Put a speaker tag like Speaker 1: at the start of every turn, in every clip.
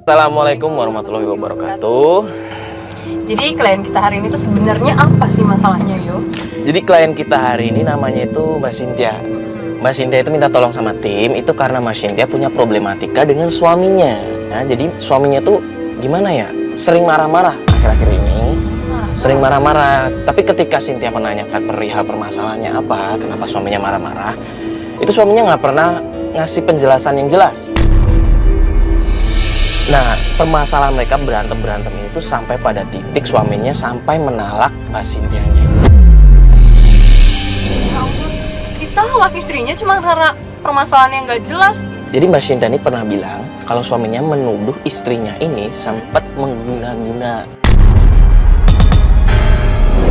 Speaker 1: Assalamualaikum warahmatullahi wabarakatuh.
Speaker 2: Jadi klien kita hari ini tuh sebenarnya apa sih masalahnya, Yo?
Speaker 1: Jadi klien kita hari ini namanya itu Mbak Cynthia. Mbak Cynthia itu minta tolong sama tim itu karena Mbak Cynthia punya problematika dengan suaminya. Nah, jadi suaminya tuh gimana ya? Sering marah-marah akhir-akhir ini. Sering marah-marah. Tapi ketika Cynthia menanyakan perihal permasalahannya apa, kenapa suaminya marah-marah, itu suaminya nggak pernah ngasih penjelasan yang jelas. Nah, permasalahan mereka berantem ini tuh sampai pada titik suaminya sampai menalak Mbak Cynthia-nya.
Speaker 2: Ya ampun, ditolak istrinya cuma karena permasalahan yang nggak jelas.
Speaker 1: Jadi Mbak Cynthia ini pernah bilang kalau suaminya menuduh istrinya ini sempat mengguna-guna.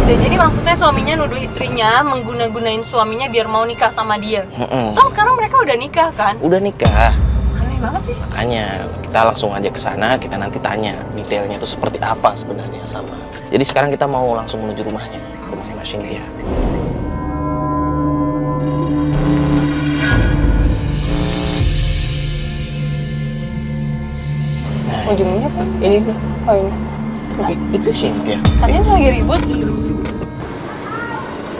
Speaker 2: Jadi maksudnya suaminya nuduh istrinya mengguna-gunain suaminya biar mau nikah sama dia. Terus sekarang mereka udah nikah kan?
Speaker 1: Udah nikah.
Speaker 2: Aneh banget sih.
Speaker 1: Makanya kita langsung aja ke sana, kita nanti tanya detailnya itu seperti apa sebenarnya sama. Jadi sekarang kita mau langsung menuju rumahnya Mbak Cynthia. Nah,
Speaker 2: Ujungnya apa?
Speaker 1: ini
Speaker 2: Oh ini. Nah,
Speaker 1: itu Cynthia.
Speaker 2: kalian lagi ribut?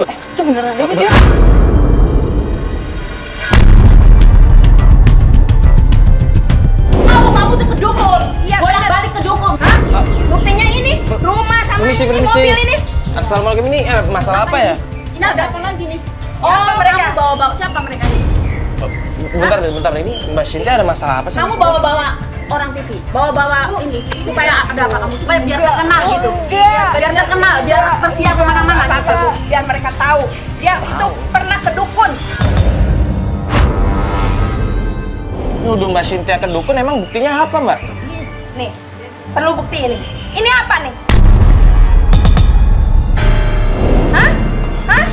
Speaker 2: Itu beneran ribut ya?
Speaker 3: Kamu tuh ke dukun. Iya, bolak-balik ke dukun. Hah? Buktinya ini rumah sama
Speaker 1: Permisi,
Speaker 3: ini
Speaker 1: permisi.
Speaker 3: mobil ini.
Speaker 1: Assalamualaikum, ini masalah apa ya?
Speaker 3: Ini ada apa lagi nih? Siapa mereka? Kamu bawa-bawa siapa mereka nih?
Speaker 1: Bentar, ini Mbak Cynthia ada masalah apa sih?
Speaker 3: Kamu bawa-bawa orang TV, bawa-bawa ini supaya ada apa kamu? Supaya biar terkenal gitu. Biar terkenal, biar tersiar kemana-mana gitu.
Speaker 4: Biar mereka tahu dia itu pernah ke dukun.
Speaker 1: Nuduh Mbak Cynthia ke dukun, emang buktinya apa, Mbak?
Speaker 4: Nih, perlu bukti ini. Ini apa nih? Hah? Hah?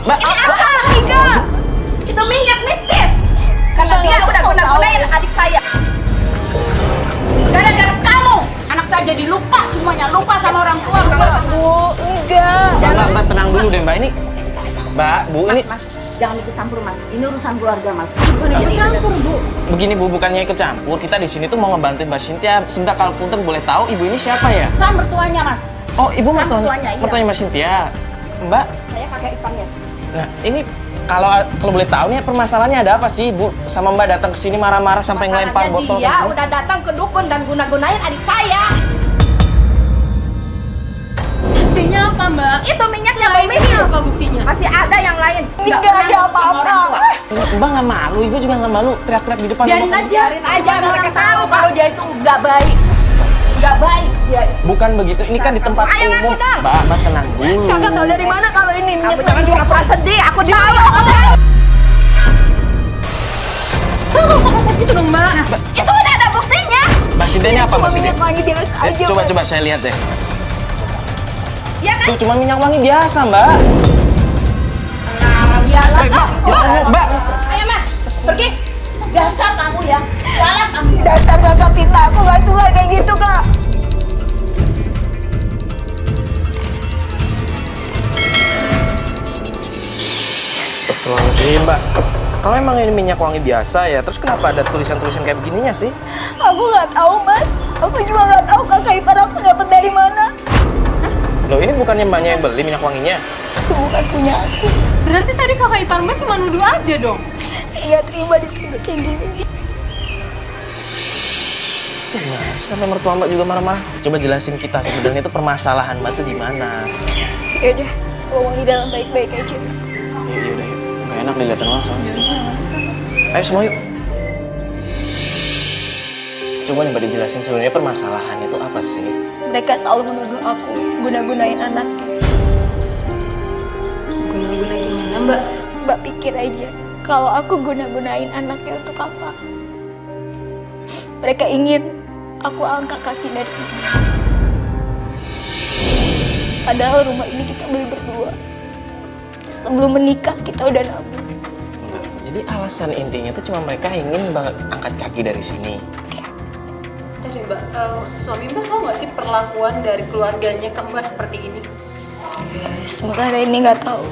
Speaker 1: Mbak,
Speaker 4: Ini apa? Enggak. Itu minyak mistis. Karena dia sudah guna-gunain adik saya.
Speaker 3: Gara-gara kamu, anak saya jadi lupa semuanya, lupa sama orang tua.
Speaker 4: Bu, enggak.
Speaker 1: Mbak, tenang dulu deh, Mbak. Ini, Mbak, Bu, ini
Speaker 3: Mas, jangan ikut campur mas. Ini urusan keluarga mas. Bukan ikut campur bu.
Speaker 1: begini, Bu, bukannya ikut campur. Kita di sini tuh mau ngebantuin Mbak Cynthia. Sebentar, kalau punten boleh tahu ibu ini siapa ya?
Speaker 3: Saya mertuanya mas.
Speaker 1: Oh, ibu
Speaker 3: Sama
Speaker 1: mertuanya,
Speaker 3: mertuanya, iya.
Speaker 1: mertuanya Mbak Cynthia. Mbak,
Speaker 4: Saya kakek iparnya.
Speaker 1: nah ini kalau boleh tahu nih permasalahannya ada apa sih, Bu? Sama Mbak datang ke sini marah-marah sampai ngelempar
Speaker 4: Masalahnya
Speaker 1: botol.
Speaker 4: dia udah datang ke dukun dan guna-gunain adik saya.
Speaker 2: Buktinya apa, Mbak?
Speaker 4: Itu minyaknya
Speaker 2: Selain
Speaker 4: bau
Speaker 2: ini
Speaker 4: mistis.
Speaker 2: apa buktinya?
Speaker 4: Masih ada yang lain.
Speaker 3: Nggak
Speaker 4: Enggak
Speaker 3: pernah
Speaker 4: ada
Speaker 3: ikut sama
Speaker 4: apa-apa.
Speaker 3: orang tua.
Speaker 1: Mbak nggak malu, ibu juga nggak malu teriak-teriak di depan.
Speaker 3: Biarin
Speaker 1: rumah.
Speaker 3: aja,
Speaker 4: aja, mereka tahu
Speaker 3: kalau dia itu nggak baik. Nggak baik dia.
Speaker 1: Bukan begitu, ini kan di tempat
Speaker 4: Ayo,
Speaker 1: umum.
Speaker 4: ngaku dong.
Speaker 1: Mbak tenang dulu.
Speaker 4: Kakak tahu dari mana kalau ini minyak jangan pura-pura sedih. Aku tahu.
Speaker 2: Nggak usah kasar gitu dong, Mbak.
Speaker 4: Itu udah ada buktinya.
Speaker 1: Mbak Cynthia ini apa, Mbak Cynthia?
Speaker 4: wangi biasa aja.
Speaker 1: Coba saya lihat deh.
Speaker 4: Ya kan?
Speaker 1: Tuh cuma minyak wangi biasa, Mbak.
Speaker 3: Nah, biarlah.
Speaker 1: Mbak.
Speaker 3: Ayo mas, pergi. Dasar kamu ya. Salah kamu.
Speaker 4: Dasar kakak Tita, aku gak suka kayak gitu kak.
Speaker 1: Astagfirullahaladzim, Mbak. Kalau emang ini minyak wangi biasa ya, terus kenapa ada tulisan-tulisan kayak begininya sih?
Speaker 4: Aku gak tahu mas. Aku juga gak tahu kakak ipar aku dapat dari mana.
Speaker 1: Loh, ini bukannya Mbaknya yang beli minyak wanginya?
Speaker 4: Itu bukan punya aku.
Speaker 2: Berarti tadi kakak ipar Mbak cuma nuduh aja dong.
Speaker 4: Saya terima dituduh kayak gini.
Speaker 1: Mas, sampai mertua Mbak juga marah-marah. Coba jelasin kita sebenarnya itu permasalahan Mbak tuh di mana?
Speaker 4: Yaudah, ngomong di dalam baik-baik aja.
Speaker 1: Yaudah, yuk. Nggak enak dilihatin langsung istri. Ayo semua yuk. Coba nih Mbak dijelasin sebenarnya permasalahannya itu apa sih?
Speaker 4: Mereka selalu menuduh aku guna-gunain anaknya.
Speaker 2: Guna-guna gimana, Mbak?
Speaker 4: Mbak pikir aja, kalau aku guna-gunain anaknya untuk apa? Mereka ingin aku angkat kaki dari sini. Padahal rumah ini kita beli berdua. Sebelum menikah kita udah nabung.
Speaker 1: Jadi alasan intinya itu cuma mereka ingin Mbak angkat kaki dari sini.
Speaker 2: Jadi Mbak, suami Mbak tahu nggak sih perlakuan dari keluarganya ke Mbak seperti ini?
Speaker 4: Sementara ini nggak tahu.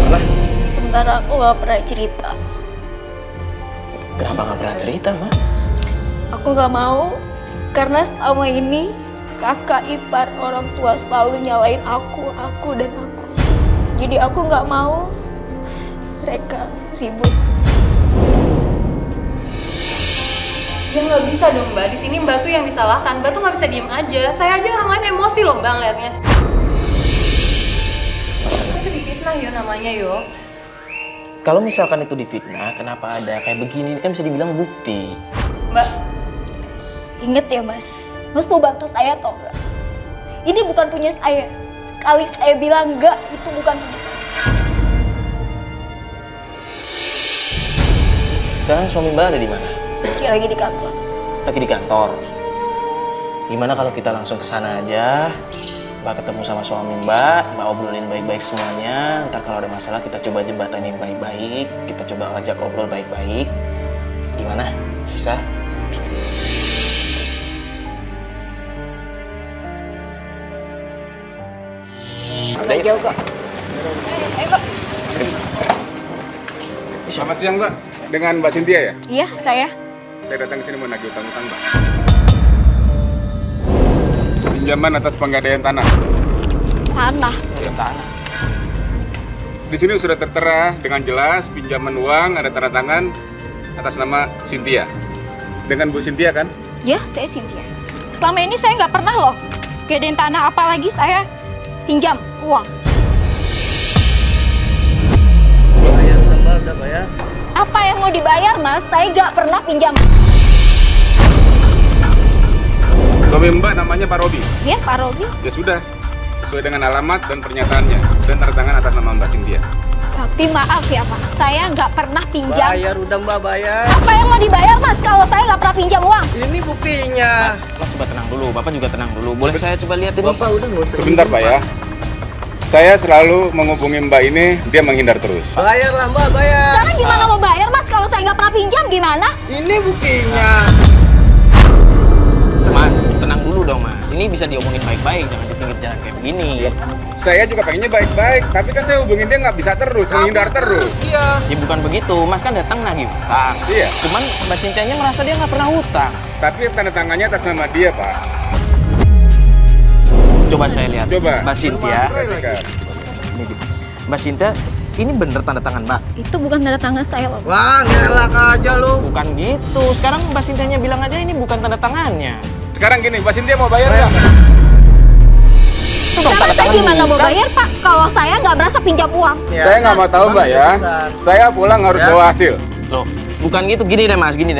Speaker 1: Mana?
Speaker 4: Sementara aku nggak pernah cerita.
Speaker 1: Kenapa nggak pernah cerita, Ma?
Speaker 4: Aku nggak mau karena selama ini kakak ipar orang tua selalu nyalain aku dan aku. Jadi aku nggak mau mereka ribut.
Speaker 2: Ya nggak bisa dong Mbak, di sini Mbak tuh yang disalahkan. Mbak tuh nggak bisa diem aja. Saya aja orang lain emosi loh Mbak ngeliatnya. Itu difitnah yo namanya yo.
Speaker 1: Kalau misalkan itu difitnah, kenapa ada kayak begini? Ini kan bisa dibilang bukti.
Speaker 2: Mbak,
Speaker 4: Ingat ya Mas, Mas mau bantu saya atau enggak? Ini bukan punya saya. Sekali saya bilang enggak, itu bukan punya saya.
Speaker 1: Sekarang suami Mbak ada di mana?
Speaker 4: Dia lagi di kantor.
Speaker 1: Lagi di kantor. Gimana kalau kita langsung ke sana aja? Mbak ketemu sama suami Mbak obrolin baik-baik semuanya. Ntar kalau ada masalah kita coba jembatanin baik-baik. Kita coba ajak obrol baik-baik. Gimana? Bisa? Bisa.
Speaker 4: Udah jauh kok. Ayo Pak.
Speaker 5: Selamat siang Mbak, dengan Mbak Cynthia ya?
Speaker 4: Iya, saya.
Speaker 5: Saya datang ke sini mau nagih utang-utang Mbak. Pinjaman atas penggadaian tanah.
Speaker 4: Tanah.
Speaker 1: Tanah.
Speaker 5: Di sini sudah tertera dengan jelas pinjaman uang ada tanda tangan atas nama Cynthia. Dengan Bu Cynthia kan?
Speaker 4: Ya, saya Cynthia. Selama ini saya nggak pernah loh gedein tanah, apalagi saya pinjam uang.
Speaker 6: Bayar udah Mbak, udah bayar.
Speaker 4: Apa yang mau dibayar Mas? Saya nggak pernah pinjam.
Speaker 5: Suami Mbak namanya Pak Robi.
Speaker 4: Ya, Pak Robi.
Speaker 5: Ya sudah, sesuai dengan alamat dan pernyataannya dan tanda tangan atas nama Mbak Cynthia.
Speaker 4: Tapi maaf ya Pak, saya nggak pernah pinjam.
Speaker 6: Bayar udah Mbak, bayar.
Speaker 4: Apa yang mau dibayar Mas kalau saya nggak pernah pinjam uang?
Speaker 6: Ini buktinya.
Speaker 1: Lo coba tenang dulu, Bapak juga tenang dulu. Boleh saya coba lihat ini?
Speaker 6: Bapak udah nggak usah.
Speaker 5: Sebentar Pak ya. Saya selalu menghubungi Mbak ini, dia menghindar terus.
Speaker 6: Bayarlah Mbak, bayar.
Speaker 4: Sekarang gimana mau bayar Mas kalau saya nggak pernah pinjam gimana?
Speaker 6: Ini buktinya.
Speaker 1: Mas, tenang dulu dong Mas. Ini bisa diomongin baik-baik, jangan di pinggir jalan kayak begini.
Speaker 5: Saya juga pengennya baik-baik, tapi kan saya hubungin dia nggak bisa terus, menghindar terus.
Speaker 6: Iya.
Speaker 1: Ya bukan begitu, Mas kan datang nagih hutang.
Speaker 5: Iya.
Speaker 1: Cuman Mbak Cynthia-nya merasa dia nggak pernah hutang.
Speaker 5: Tapi tanda tangannya atas nama dia Pak.
Speaker 1: Coba saya lihat.
Speaker 5: Coba.
Speaker 1: Mbak Cynthia.
Speaker 5: Perhatikan.
Speaker 1: Mbak Cynthia, ini bener tanda tangan Mbak?
Speaker 4: Itu bukan tanda tangan saya loh.
Speaker 6: Wah, ngelak aja lu.
Speaker 1: Bukan gitu. Sekarang Mbak Cynthia-nya bilang aja ini bukan tanda tangannya.
Speaker 5: Sekarang gini, Mbak Cynthia mau bayar nggak?
Speaker 1: Itu dong
Speaker 4: Sekarang
Speaker 1: tanda
Speaker 4: saya
Speaker 1: tangan
Speaker 4: gimana mau
Speaker 1: bukan.
Speaker 4: bayar Pak kalau saya nggak merasa pinjam uang?
Speaker 6: Ya,
Speaker 5: Saya nggak mau tahu
Speaker 6: Bang,
Speaker 5: Mbak ya.
Speaker 6: urusan.
Speaker 5: Saya pulang harus
Speaker 6: Ya.
Speaker 5: bawa hasil.
Speaker 1: Loh, bukan gitu. Gini deh Mas. Gini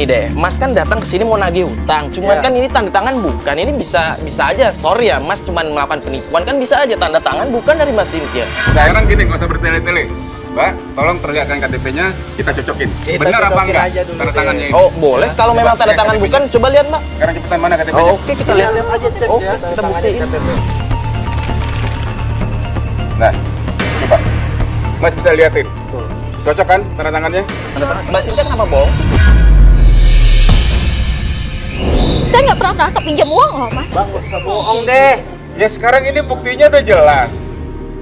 Speaker 1: deh. Mas kan datang ke sini mau nagih hutang. Cuman
Speaker 6: Ya.
Speaker 1: kan ini tanda tangan bukan. Ini bisa aja. Sorry ya, Mas cuman melakukan penipuan kan bisa aja tanda tangan bukan dari Mbak Cynthia.
Speaker 5: Sekarang gini, nggak usah bertele-tele. Mbak, tolong perlihatkan KTP-nya, kita cocokin.
Speaker 6: Kita
Speaker 5: Benar apa
Speaker 6: cocokin
Speaker 5: enggak
Speaker 6: aja dulu
Speaker 5: tanda
Speaker 6: deh.
Speaker 5: tangannya ini?
Speaker 1: Oh, boleh. Kalau
Speaker 5: Coba
Speaker 1: memang tanda
Speaker 5: lihat
Speaker 1: tangan
Speaker 5: KTP-nya.
Speaker 1: bukan, coba lihat, Mbak.
Speaker 5: Sekarang cepetan mana KTP-nya?
Speaker 1: Oh, oke, kita lihat.
Speaker 6: Lihat aja cek
Speaker 1: Oke,
Speaker 6: ya.
Speaker 1: kita
Speaker 6: tangannya
Speaker 1: buktiin.
Speaker 6: KTP.
Speaker 5: Nah, coba. Mas bisa liatin. Cocok kan tanda tangannya?
Speaker 1: Mbak Cynthia kenapa bohong sih?
Speaker 4: Saya nggak pernah merasa pinjam uang loh Mas.
Speaker 6: Bang, nggak usah bohong deh.
Speaker 5: Ya sekarang ini buktinya udah jelas.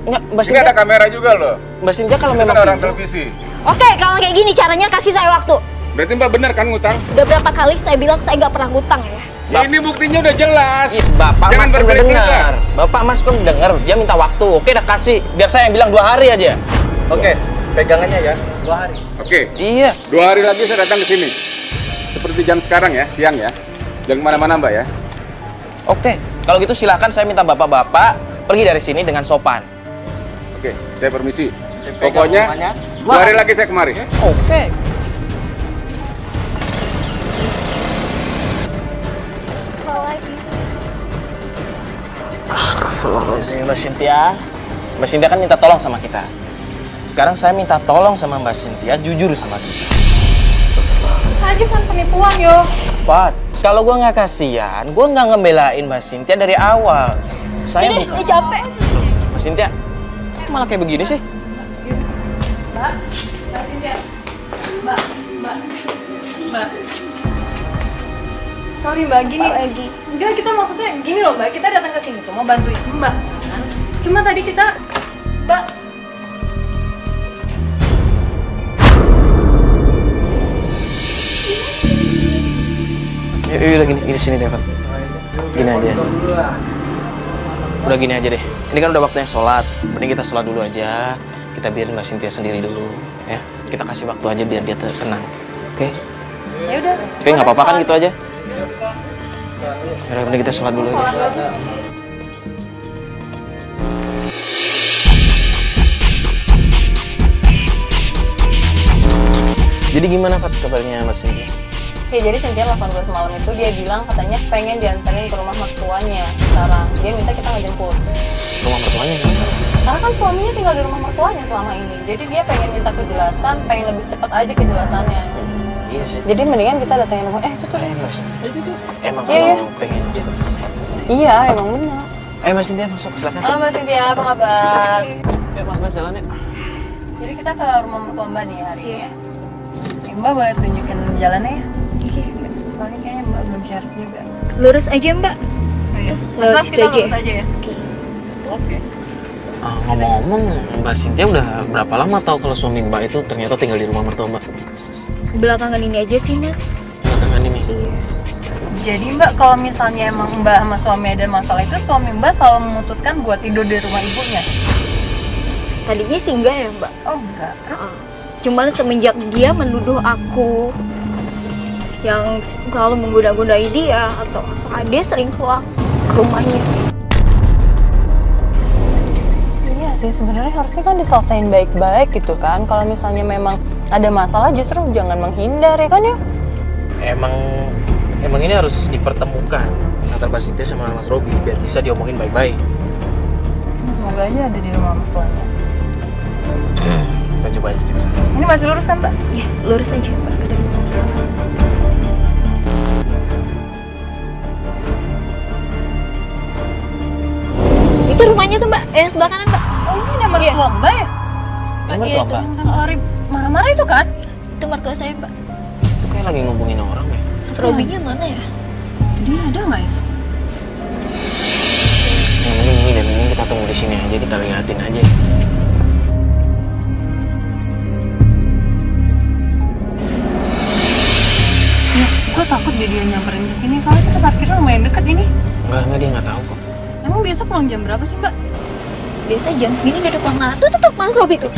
Speaker 1: Enggak, Mbak
Speaker 5: Ini ada
Speaker 1: Cynthia,
Speaker 5: kamera juga loh.
Speaker 1: Mbak Cynthia kalau
Speaker 5: Kita
Speaker 1: memang
Speaker 5: kan orang
Speaker 1: pinjam-
Speaker 5: televisi.
Speaker 4: Oke, kalau kayak gini caranya kasih saya waktu.
Speaker 5: Berarti Mbak bener kan ngutang?
Speaker 4: Udah berapa kali saya bilang saya nggak pernah ngutang ya?
Speaker 5: Ya, ini buktinya udah jelas.
Speaker 1: Iya, Bapak
Speaker 5: Jangan
Speaker 1: Mas kan udah
Speaker 5: berbelit-belit
Speaker 1: dengar.
Speaker 5: lah.
Speaker 1: Bapak Mas kan udah dengar, dia minta waktu. Oke, udah kasih. Biar saya yang bilang 2 hari aja.
Speaker 6: Oke, pegangannya ya. 2 hari.
Speaker 5: Oke,
Speaker 1: Iya.
Speaker 5: 2 hari lagi saya datang ke sini. Seperti jam sekarang ya, siang ya. Jangan kemana-mana Mbak ya.
Speaker 1: Oke. Kalau gitu silakan saya minta Bapak-bapak pergi dari sini dengan sopan.
Speaker 5: Oke, saya permisi.
Speaker 6: Saya pegang
Speaker 5: Pokoknya
Speaker 6: omongannya.
Speaker 5: 2 hari lagi saya kemari.
Speaker 1: Oke.
Speaker 4: Apalagi sih?
Speaker 1: Mbak Cynthia. Mbak Cynthia kan minta tolong sama kita. Sekarang saya minta tolong sama Mbak Cynthia jujur sama kita.
Speaker 2: saja kan penipuan yo.
Speaker 1: Pat, kalau gua nggak kasihan, gua nggak ngebelain Mbak Cynthia dari awal. Saya
Speaker 4: Ini
Speaker 1: bukan.
Speaker 4: saya capek.
Speaker 1: Mbak Cynthia, kok malah kayak begini sih?
Speaker 2: Mbak Cynthia. Mbak. Sorry Mbak, gini.
Speaker 4: Apa lagi?
Speaker 2: Enggak, kita maksudnya gini loh Mbak, kita datang ke sini tuh mau bantuin Mbak. Cuma tadi kita, Mbak.
Speaker 1: Udah gini sini deh, Pak. Gini aja. Udah gini aja deh. Ini kan udah waktunya sholat. Mending kita sholat dulu aja. Kita biarin Mbak Cynthia sendiri dulu, ya. Kita kasih waktu aja biar dia tenang. Oke?
Speaker 2: Ya udah.
Speaker 1: Oke, nggak apa-apa kan gitu aja. Udah, mending kita sholat dulu aja. Jadi gimana, Fat, kabarnya Mas Cynthia?
Speaker 2: Ya jadi Cynthia telepon gue semalam itu, dia bilang katanya pengen dianterin ke rumah mertuanya sekarang. Dia minta kita ngejemput.
Speaker 1: Rumah mertuanya kenapa?
Speaker 2: Karena kan suaminya tinggal di rumah mertuanya selama ini. Jadi dia pengen minta kejelasan, pengen lebih cepat aja kejelasannya.
Speaker 1: Iya sih.
Speaker 2: Jadi mendingan kita datengin rumah. Cucu.
Speaker 1: Emang
Speaker 2: Iya, iya.
Speaker 1: kalau pengen cepet selesai.
Speaker 2: Iya, emang benar.
Speaker 1: Ayo Mas Cynthia masuk, silakan.
Speaker 2: Halo Mbak Cynthia, apa kabar?
Speaker 1: Ya Mas jalan ya.
Speaker 2: Jadi kita ke rumah mertua Mbak nih hari ini. Mbak boleh tunjukin jalannya ya? Soalnya kayaknya Mbak belum share juga.
Speaker 4: Lurus aja mbak.
Speaker 2: Oh iya.
Speaker 4: Lurus
Speaker 2: Mas, kita
Speaker 4: aja.
Speaker 2: lurus aja ya? Oke.
Speaker 1: Ngomong-ngomong, Mbak Cynthia udah berapa lama tahu kalau suami Mbak itu ternyata tinggal di rumah mertua Mbak?
Speaker 4: Belakangan ini aja sih mas.
Speaker 1: Belakangan ini.
Speaker 2: Jadi Mbak, kalau misalnya emang Mbak sama suami ada masalah itu, suami Mbak selalu memutuskan buat tidur di rumah ibunya?
Speaker 4: Tadinya sih enggak ya mbak.
Speaker 2: Oh enggak, terus?
Speaker 4: Cuman semenjak dia menuduh aku yang selalu menggoda-godai dia atau dia sering keluar ke rumahnya.
Speaker 2: Iya sih, sebenarnya harusnya kan diselesain baik-baik gitu kan. Kalau misalnya memang ada masalah justru jangan menghindar ya kan ya?
Speaker 1: Emang ini harus dipertemukan antara Mbak Cynthia sama Mas Robi biar bisa diomongin baik-baik.
Speaker 2: Semoga aja ada di rumah mertuanya.
Speaker 1: Kita coba aja cek sana.
Speaker 2: Ini masih lurus kan Mbak?
Speaker 4: Ya, lurus aja mbak. Itu rumahnya tuh mbak, yang sebelah kanan mbak.
Speaker 2: Oh ini ada mertua Mbak ya?
Speaker 1: Ini mertua Mbak?
Speaker 2: Yang marah-marah itu kan?
Speaker 4: Itu mertua saya mbak.
Speaker 1: Itu kayak lagi ngomongin orang ya.
Speaker 4: Mas Robinya mana ya?
Speaker 2: Dia ada nggak ya?
Speaker 1: Yang mending kita tunggu di sini aja, kita liatin aja.
Speaker 2: Gue takut dia nyamperin ke sini, soalnya kita parkirnya lumayan deket ini.
Speaker 1: Enggak, dia nggak tahu kok.
Speaker 2: Emang biasa pulang jam berapa sih Mbak?
Speaker 4: Biasa jam segini udah depan lah. Tuh tetap Mas Robi tuh.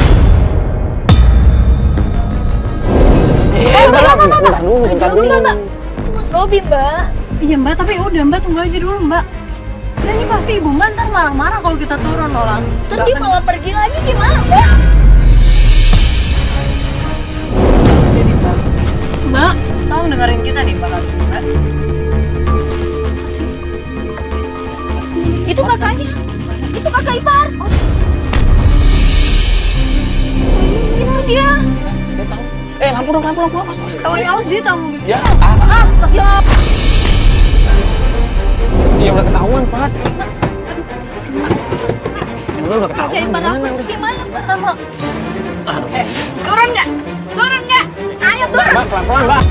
Speaker 1: Bentar dulu.
Speaker 4: Mbak. Itu Mas Robi mbak.
Speaker 2: Iya Mbak, tapi udah Mbak tunggu aja dulu Mbak. Dan ini pasti Ibu Mbak ntar marah-marah kalau kita turun orang.
Speaker 4: Terus dia malah pergi lagi gimana mbak?
Speaker 2: Mbak, tolong dengerin kita nih Mbak kali ini Mbak.
Speaker 4: Itu kakaknya. Itu kakak ipar. Itu dia.
Speaker 1: Dia tahu. Lampu dong, awas.
Speaker 2: Awas dia tahu mobil.
Speaker 1: Ya,
Speaker 2: Astaga.
Speaker 1: Ya udah ketahuan, Pat. Udah ketahuan.
Speaker 4: Kakak ipar aku itu gimana mbak?
Speaker 2: Mbak.
Speaker 1: Aduh.
Speaker 3: Turun nggak? Turun nggak? Ayo turun.
Speaker 1: Mbak, pelan-pelan, Mbak.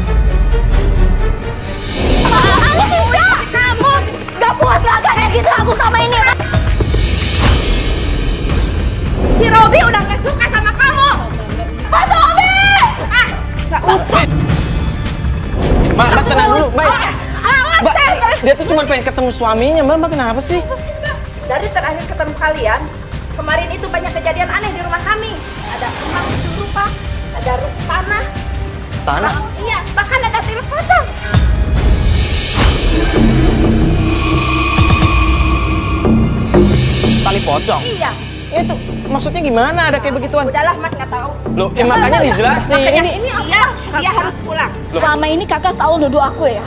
Speaker 4: Apa sih mbak? Kamu gak puas lagi kayak gitu aku sama ini.
Speaker 3: Si Robi udah nggak suka sama kamu. Mas Robi! Nggak usah.
Speaker 1: Mbak, tenang dulu, Mbak.
Speaker 3: Awas
Speaker 1: Mbak, dia tuh cuma pengen ketemu suaminya, Mbak kenapa sih?
Speaker 3: Dari terakhir ketemu kalian, kemarin itu banyak kejadian aneh di rumah kami. Ada emas rupa, ada tanah.
Speaker 1: Tanah?
Speaker 3: Iya, bahkan ada tilut pocong.
Speaker 1: Tali pocong?
Speaker 3: Iya.
Speaker 1: Itu maksudnya gimana ada kayak begituan?
Speaker 3: Udahlah Mas nggak tahu.
Speaker 1: Loh, makanya dijelasin.
Speaker 3: Ini dia harus pulang.
Speaker 4: Selama ini kakak selalu nuduh aku ya.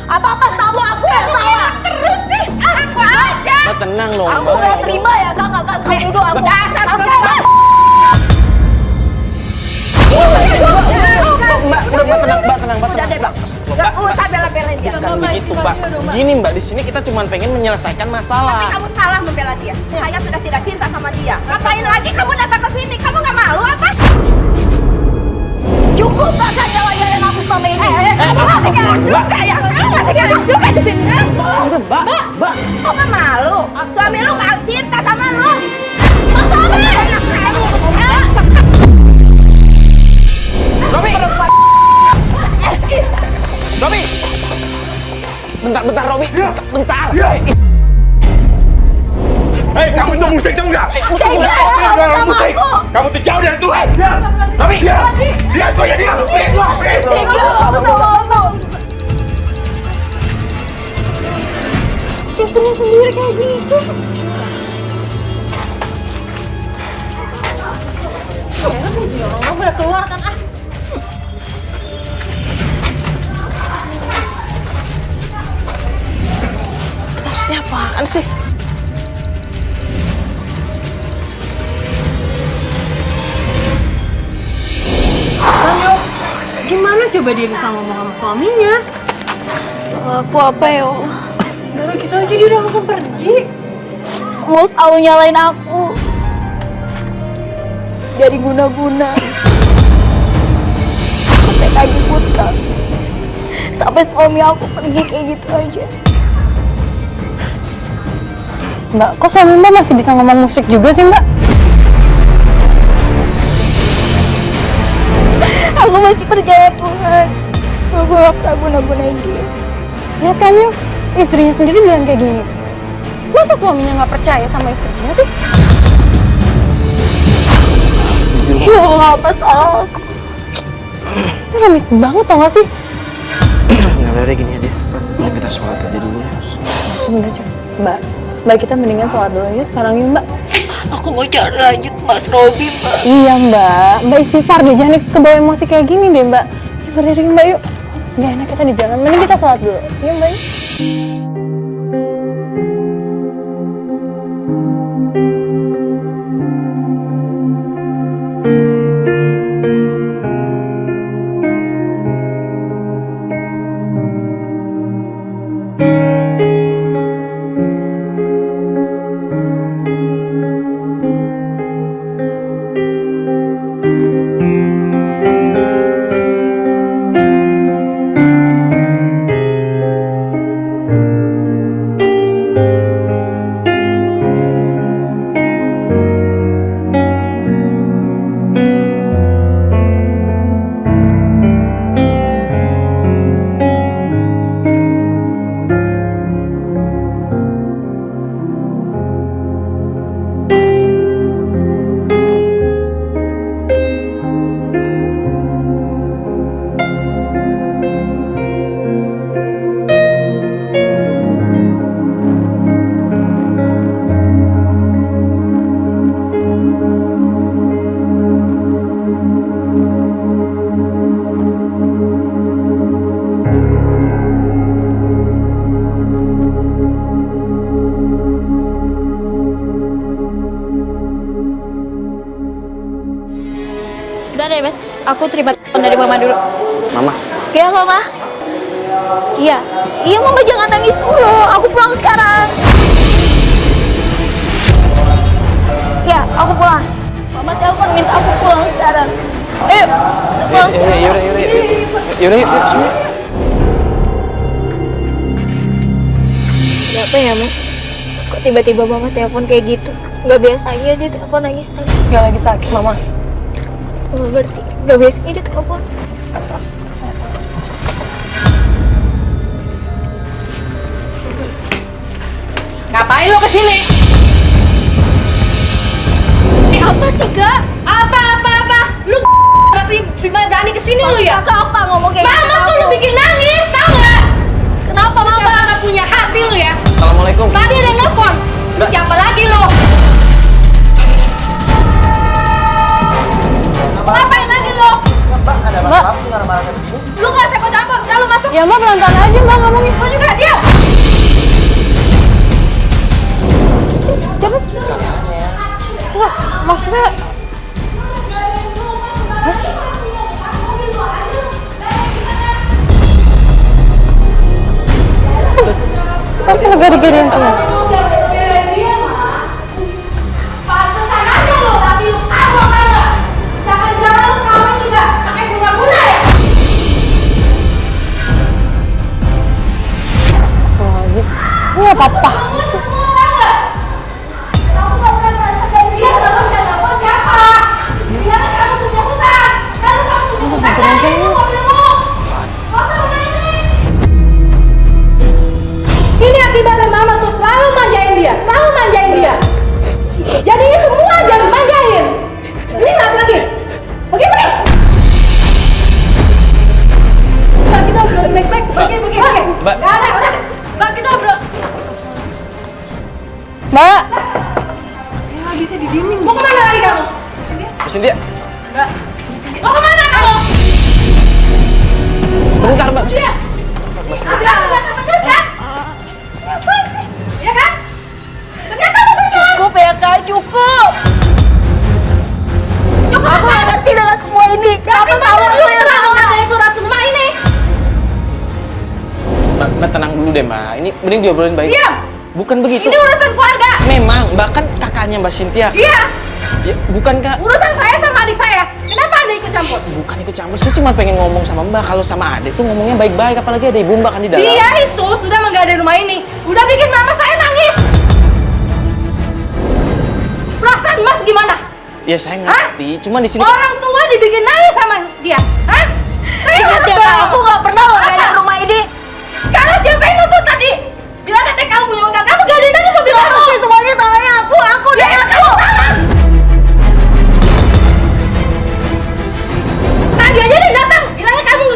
Speaker 4: Apa-apa selalu aku yang salah.
Speaker 3: Terus sih, aku aja.
Speaker 1: Mbak tenang loh,
Speaker 4: Aku
Speaker 1: Mbak.
Speaker 4: gak terima ya kakak selalu nuduh aku.
Speaker 3: Dasar
Speaker 4: Aku
Speaker 3: perempuan.
Speaker 1: Mbak, Mbak tenang.
Speaker 3: Udah deh, Bang. Gak usah bela-belain dia.
Speaker 1: Bukan begitu, Mbak. Gini, Mbak, di sini kita cuma pengen menyelesaikan
Speaker 3: Tapi
Speaker 1: masalah.
Speaker 3: kamu salah membela dia. Saya sudah tidak cinta sama dia. Ngapain lagi kamu datang ke sini? Kamu nggak malu apa?
Speaker 4: cukup kakak nyala-nyalain aku selama ini.
Speaker 3: Kamu masih galak juga ya? Kamu masih galak juga di sini?
Speaker 1: Mbak.
Speaker 3: Kok nggak malu? Suami lu nggak cinta sama lu. Mas Robi!
Speaker 1: Robi! Robi!
Speaker 5: musik tahu nggak? Musik. Kamu tuh jauh dari Tuhan. Ya. Tapi dia semuanya dia.
Speaker 4: Stevennya sendiri kayak gitu.
Speaker 2: Orang udah keluar kan ah.
Speaker 1: Maksudnya apaan sih?
Speaker 2: Gimana coba dia bisa ngomong sama suaminya?
Speaker 4: Salah aku apa ya Allah?
Speaker 2: Baru gitu aja dia udah langsung pergi.
Speaker 4: Semua selalu nyalain aku. Dari guna-guna sampai kaki buta, sampai suami aku pergi kayak gitu aja.
Speaker 2: Mbak, kok suami Mbak masih bisa ngomong musik juga sih Mbak?
Speaker 4: Aku masih percaya Tuhan. Aku gak pernah guna-gunain dia.
Speaker 2: Lihat kan yuk, istrinya sendiri bilang kayak gini. Masa suaminya nggak percaya sama istrinya sih?
Speaker 4: Ya Allah, apa salah aku?
Speaker 2: Ini remit banget tau gak sih?
Speaker 1: Nggak udah gini aja. Mending kita sholat aja dulu ya.
Speaker 2: Sebenernya cuy, Mbak kita mendingan sholat dulu ya sekarang yuk Mbak.
Speaker 4: Aku mau cari lanjut Mas Robi, Mbak.
Speaker 2: Iya Mbak istighfar deh, jangan kebawa emosi kayak gini deh Mbak. Ya berdiri Mbak yuk. Gak enak kita di jalan, mending kita sholat dulu. Iya Mbak yuk.
Speaker 4: Sudah deh, Mas. Aku terima telepon dari Mama dulu.
Speaker 1: Mama.
Speaker 4: Iya, Mama. Iya. Iya, Mama jangan nangis dulu. Aku pulang sekarang. Ya, aku pulang. Mama telepon minta aku pulang sekarang. Ayo, kita pulang sekarang.
Speaker 1: Yaudah, yuk, semua.
Speaker 4: Kenapa ya, Mas? Kok tiba-tiba Mama telepon kayak gitu? Gak biasanya dia telepon nangis.
Speaker 2: Gak lagi sakit Mama.
Speaker 4: Oh, berarti gak biasanya dia telepon.
Speaker 2: Ngapain lo kesini?
Speaker 4: Apa sih, Kak?
Speaker 2: Apa? Lu masih berani kesini lu ya?
Speaker 4: Kakak apa ngomong kayak gitu?
Speaker 2: Mama tuh lu bikin nangis, tau gak?
Speaker 4: Kenapa, Mama?
Speaker 2: Gak punya hati lu ya?
Speaker 1: Assalamualaikum.
Speaker 2: Tadi ada yang nelfon. Lu siapa lagi lu? Ngapain lagi lu? Mbak, lu gak usah ikut campur, udah lu masuk. Ya Mbak, pelan-pelan aja Mbak ngomongin. Lu juga diam. Siapa sih? Wah, maksudnya... Pasti negara-negara semua. Pantesan aja lo, laki lu kabur kan gak? Jangan-jangan lu kawin juga pakai guna-guna ya? Astagfirullahaladzim. Ini apa-apa sih? Kamu gak pernah merasa gajian kalau jangan mau siapa? Bilang kamu punya hutang. Kalau kamu punya hutang, jangan itu mobilmu. Motor ini. Ini akibatnya Mama tuh selalu Mbak. Ya bisa didiemin. Mau kemana lagi kamu?
Speaker 1: Bu Cynthia,
Speaker 2: Mbak. Mau kemana kamu?
Speaker 1: bentar Mbak.
Speaker 2: Iya. Ada bener kan? Apaan sih? Ya kan? Ternyata lu bener.
Speaker 4: Cukup ya kak, cukup.
Speaker 2: Cukup
Speaker 4: Aku nggak ngerti dengan semua ini. Kenapa selalu aku yang salah?
Speaker 2: dari surat ke rumah ini?
Speaker 1: Mbak tenang dulu deh Mbak. Ini mending diobrolin baik.
Speaker 2: Diam.
Speaker 1: Bukan begitu.
Speaker 2: Ini urusan keluarga.
Speaker 1: Memang, Mbak kan kakaknya Mbak Cynthia.
Speaker 2: Iya.
Speaker 1: Ya, bukan Kak.
Speaker 2: Urusan saya sama adik saya. Kenapa Anda ikut campur?
Speaker 1: Bukan ikut campur. Saya cuma pengen ngomong sama Mbak. Kalau sama adik tuh ngomongnya baik-baik. Apalagi ada ibu Mbak kan di dalam.
Speaker 2: Dia itu sudah menggadai rumah ini. Udah bikin mama saya nangis. Perasaan Mas gimana?
Speaker 1: Ya saya ngerti. Cuma di sini
Speaker 2: Orang tua dibikin nangis sama dia. Hah? Saya
Speaker 4: Ingat ya kak, aku nggak pernah ngadain rumah ini.
Speaker 2: Karena siapa yang nelfon tadi? Bilang katanya kamu punya utang. Kamu gadain aja mobil kamu.
Speaker 4: Pasti semuanya salahnya aku deh
Speaker 2: Ya,
Speaker 4: aku.
Speaker 2: kamu salah. Tadi aja dia datang. Bilangnya kamu.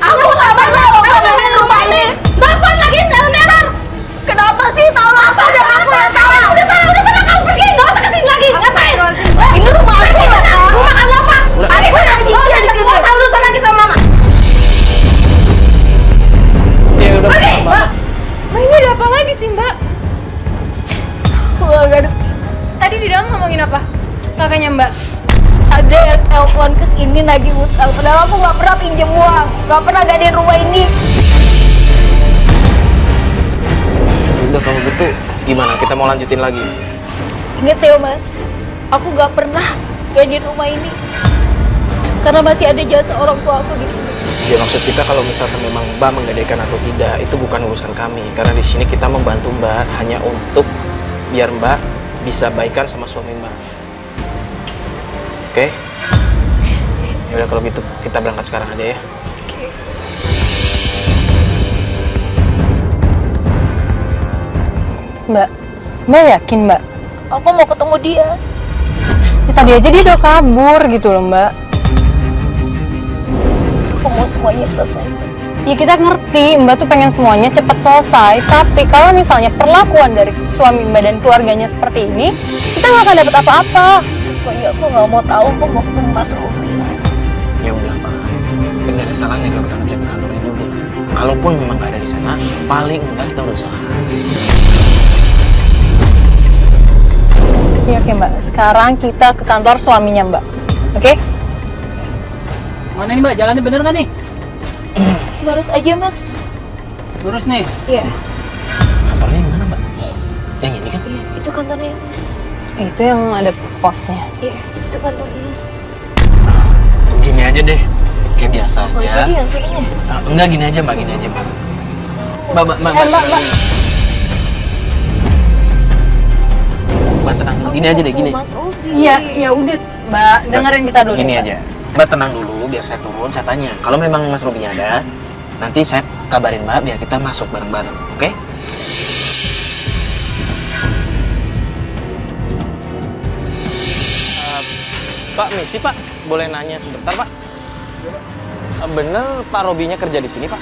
Speaker 4: Aku nggak pernah ngadain rumah ini.
Speaker 2: Telepon lagi neror.
Speaker 4: Kenapa sih salah aku dan aku yang salah?
Speaker 2: Udah sana kamu pergi. Nggak usah kesini lagi. Ngapain?
Speaker 4: Ini rumah aku loh kak.
Speaker 2: Rumah kamu apa? Adik
Speaker 4: Aku yang nyicil di sini.
Speaker 2: Nggak usah urusan lagi sama mama.
Speaker 1: ya udah
Speaker 2: Pergi,
Speaker 1: Mbak.
Speaker 2: Mbak. Mbak ini ada apa lagi sih Mbak?
Speaker 4: Aku nggak ngerti.
Speaker 2: Tadi di dalam ngomongin apa? Kakaknya Mbak.
Speaker 4: Ada yang telepon ke sini nagih utang. Padahal aku nggak pernah pinjem uang, nggak pernah gadain rumah ini.
Speaker 1: Udah kalau gitu gimana? Kita mau lanjutin lagi.
Speaker 4: Ingat ya mas, aku nggak pernah gadain rumah ini karena masih ada jasa orang tua aku di sini.
Speaker 1: Ya maksud kita kalau misalkan memang Mbak menggadaikan atau tidak itu bukan urusan kami. Karena di sini kita membantu Mbak hanya untuk biar Mbak bisa baikan sama suami Mbak. Oke? Ya udah kalau gitu kita berangkat sekarang aja ya.
Speaker 2: Mbak yakin Mbak?
Speaker 4: Aku mau ketemu dia.
Speaker 2: Tadi aja dia udah kabur gitu loh Mbak.
Speaker 4: Aku mau semuanya selesai.
Speaker 2: Ya kita ngerti Mbak tuh pengen semuanya cepat selesai. Tapi kalau misalnya perlakuan dari suami Mbak dan keluarganya seperti ini, kita nggak akan dapat apa-apa.
Speaker 4: Pokoknya aku nggak mau tahu. Aku mau ketemu Mas Robi.
Speaker 1: Ya udah Pak. Enggak ada salahnya kalau kita ngecek ke kantornya juga. Kalaupun memang nggak ada di sana, paling enggak kita udah usaha.
Speaker 2: Ya oke Mbak, sekarang kita ke kantor suaminya Mbak. Oke?
Speaker 7: Mana nih Mbak? Jalannya bener nggak nih?
Speaker 4: Lurus aja mas.
Speaker 7: Lurus nih.
Speaker 4: Iya,
Speaker 1: Kantornya yang mana Mbak? Yang ini kan?
Speaker 4: iya itu kantornya mas.
Speaker 2: Itu yang ada posnya.
Speaker 4: Iya, itu kantornya.
Speaker 1: Gini aja deh. Kayak biasa
Speaker 4: Oh
Speaker 1: aja.
Speaker 4: jadi yang turunnya.
Speaker 1: Enggak gini aja Mbak, gini aja Mbak. Mbak. Mbak tenang dulu. Gini aja deh, gini.
Speaker 4: Mas Robi.
Speaker 2: Iya, ya udah Mbak, dengerin kita dulu.
Speaker 1: Gini
Speaker 2: Mbak.
Speaker 1: aja. Mbak tenang dulu, biar saya turun, saya tanya. Kalau memang Mas Robinya ada, nanti saya kabarin Mbak biar kita masuk bareng-bareng, oke? Pak, misi Pak, boleh nanya sebentar Pak? Bener Pak Robinya kerja di sini Pak?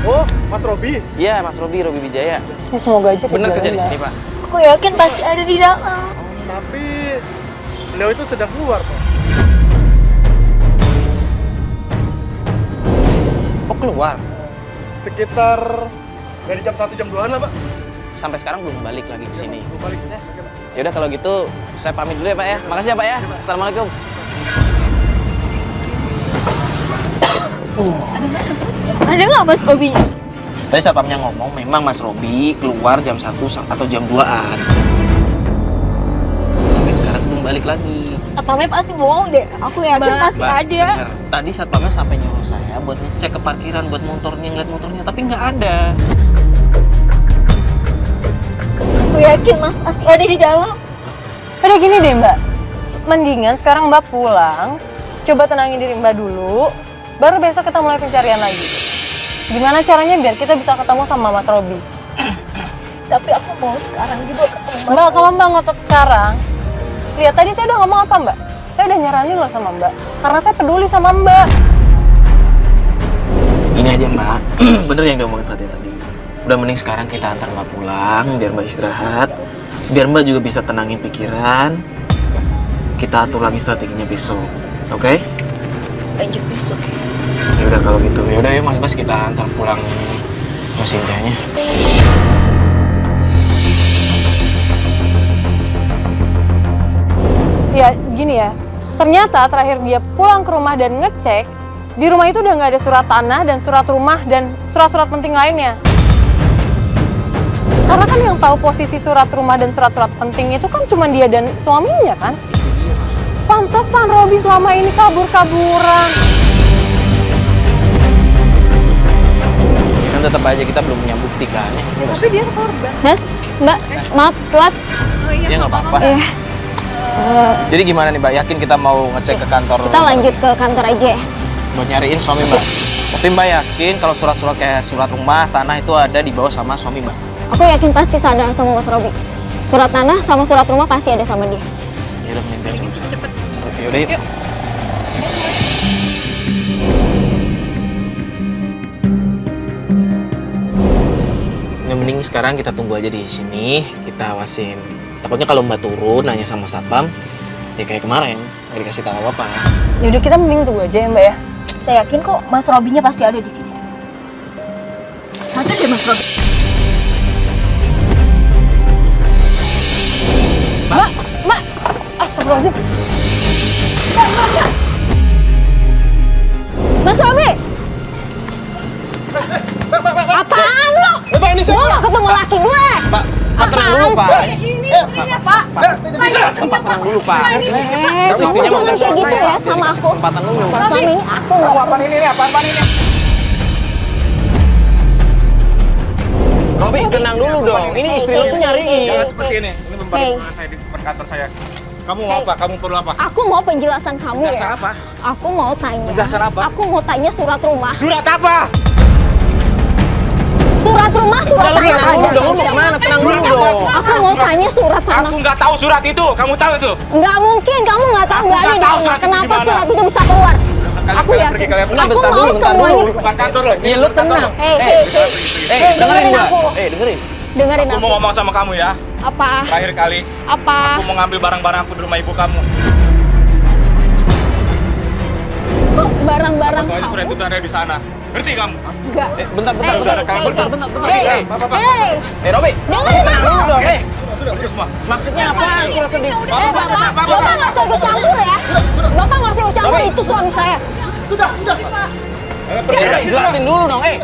Speaker 6: Oh, Mas Robi.
Speaker 1: Iya, Mas Robi
Speaker 2: Ya
Speaker 1: Wijaya.
Speaker 2: semoga aja
Speaker 1: Bener
Speaker 2: dibilang,
Speaker 1: kerja di
Speaker 2: Mbak.
Speaker 1: sini Pak?
Speaker 4: Aku yakin pasti ada di dalam.
Speaker 6: Tapi beliau itu sedang keluar, Pak.
Speaker 1: Oh keluar?
Speaker 6: Sekitar dari jam 1 jam 2-an lah, Pak.
Speaker 1: Sampai sekarang belum balik lagi ke sini.
Speaker 6: Belum balik. Oke, Pak.
Speaker 1: Ya udah kalau gitu saya pamit dulu ya Pak ya. Makasih ya Pak ya. Assalamualaikum.
Speaker 4: Ada nggak Mas Robinya?
Speaker 1: Tadi satpamnya ngomong memang Mas Robi keluar jam 1 atau jam 2-an. Sampai sekarang belum balik lagi.
Speaker 4: Satpamnya pasti bohong deh. Aku yakin
Speaker 2: Mbak,
Speaker 4: pasti ada.
Speaker 1: Bener. Tadi satpamnya sampai nyuruh saya buat ngecek ke parkiran buat motornya, ngeliat motornya, tapi nggak ada.
Speaker 4: Aku yakin Mas pasti ada di dalam.
Speaker 2: Udah gini deh Mbak, mendingan sekarang Mbak pulang, coba tenangin diri Mbak dulu, baru besok kita mulai pencarian lagi. Gimana caranya biar kita bisa ketemu sama Mas Robi?
Speaker 4: Tapi aku mau sekarang juga ketemu Mas
Speaker 2: Mbak,
Speaker 4: Robi.
Speaker 2: kalau Mbak ngotot sekarang, lihat tadi saya udah ngomong apa Mbak? Saya udah nyaranin loh sama Mbak, karena saya peduli sama Mbak.
Speaker 1: Gini aja Mbak, bener yang diomongin Fatih tadi. Udah mending sekarang kita antar Mbak pulang biar Mbak istirahat. Biar Mbak juga bisa tenangin pikiran. Kita atur lagi strateginya besok. Oke?
Speaker 4: Lanjut besok.
Speaker 1: Ya udah kalau gitu. Ya udah ya Mas Bas, kita antar pulang Mas Sintianya.
Speaker 2: Ya gini ya, ternyata terakhir dia pulang ke rumah dan ngecek, di rumah itu udah nggak ada surat tanah dan surat rumah dan surat-surat penting lainnya. Karena kan yang tahu posisi surat rumah dan surat-surat penting itu kan cuma dia dan suaminya kan? Pantesan Robi selama ini kabur-kaburan.
Speaker 1: Kan tetap aja kita belum punya bukti kan ya.
Speaker 2: Tapi dia korban.
Speaker 4: Mas, Mbak, maaf telat.
Speaker 1: Ya nggak apa-apa.
Speaker 4: Iya.
Speaker 1: Jadi gimana nih Mbak? Yakin kita mau ngecek ke kantor?
Speaker 4: Kita lanjut ke kantor aja ya.
Speaker 1: Buat nyariin suami Mbak. Tapi Mbak yakin kalau surat-surat kayak surat rumah, tanah itu ada di bawah sama suami Mbak?
Speaker 4: Aku yakin pasti ada sama Mas Robi. Surat tanah sama surat rumah pasti ada sama dia.
Speaker 1: Ya udah mending cepet. Ya udah yuk. Yang mending sekarang kita tunggu aja di sini, kita awasin. Takutnya kalau Mbak turun nanya sama satpam, ya kayak kemarin, nggak dikasih tahu apa.
Speaker 2: Ya udah kita mending tunggu aja ya Mbak ya.
Speaker 4: Saya yakin kok Mas Robinya pasti ada di sini.
Speaker 3: Ada deh Mas Robi.
Speaker 2: Mbak, astagfirullahaladzim.
Speaker 4: Mas Robi! Apaan lo?
Speaker 6: Pak, ini
Speaker 4: Gue gak ketemu laki gue!
Speaker 1: Pak tenang dulu Pak. Pak tenang dulu Pak.
Speaker 4: Kamu jangan kayak gitu ya sama aku.
Speaker 1: Kesempatan dulu.
Speaker 4: Selama ini aku gak...
Speaker 6: Apaan ini? Apaan ini?
Speaker 1: Robi tenang dulu dong. Ini istri lo tuh nyariin.
Speaker 6: Jangan seperti ini. Ini membantu saya di depan kantor saya. Kamu mau apa? Kamu perlu apa?
Speaker 4: Aku mau penjelasan kamu
Speaker 6: Penjelasan
Speaker 4: ya.
Speaker 6: apa?
Speaker 4: Aku mau tanya.
Speaker 6: Penjelasan apa?
Speaker 4: Aku mau tanya surat rumah.
Speaker 6: Surat apa?
Speaker 4: Surat rumah, surat
Speaker 1: Udah,
Speaker 4: tanah
Speaker 1: tenang dulu
Speaker 4: ada.
Speaker 1: dong. Lu mau kemana? Tenang dulu dong.
Speaker 4: Aku mau tanya surat tanah.
Speaker 6: Aku nggak tahu surat itu. Kamu tahu itu?
Speaker 4: Nggak mungkin, kamu nggak tahu,
Speaker 6: Aku
Speaker 4: nggak ada
Speaker 6: nggak
Speaker 4: di
Speaker 6: tahu
Speaker 4: rumah.
Speaker 6: surat itu
Speaker 4: Kenapa
Speaker 6: di mana.
Speaker 4: surat itu bisa keluar? Aku
Speaker 6: Kalian
Speaker 4: yakin.
Speaker 6: pergi, kalian pergi.
Speaker 1: Enggak,
Speaker 4: Aku
Speaker 1: bentar
Speaker 4: mau
Speaker 1: dulu.
Speaker 4: semuanya.
Speaker 6: Bukan kantor loh.
Speaker 1: Iya lu tenang. Dengerin
Speaker 4: dengerin
Speaker 1: gua.
Speaker 4: aku.
Speaker 1: Dengerin.
Speaker 4: Dengerin
Speaker 6: Aku
Speaker 4: aku.
Speaker 6: mau ngomong sama kamu ya.
Speaker 4: Apa?
Speaker 6: Terakhir kali.
Speaker 4: Apa?
Speaker 6: Aku mau ngambil barang-barang aku di rumah ibu kamu.
Speaker 4: Kok barang-barang
Speaker 6: Pokoknya surat
Speaker 4: kamu?
Speaker 6: itu ada di sana. Ngerti kamu?
Speaker 4: Enggak.
Speaker 1: Bentar.
Speaker 4: Hey,
Speaker 1: Robi.
Speaker 4: dengerin aku.
Speaker 6: Sudah semua.
Speaker 1: Maksudnya apa? Surat sedih.
Speaker 4: Bapak nggak usah ikut campur ya. Bapak nggak usah ikut campur, itu suami saya.
Speaker 1: Jelasin dulu dong, Robi.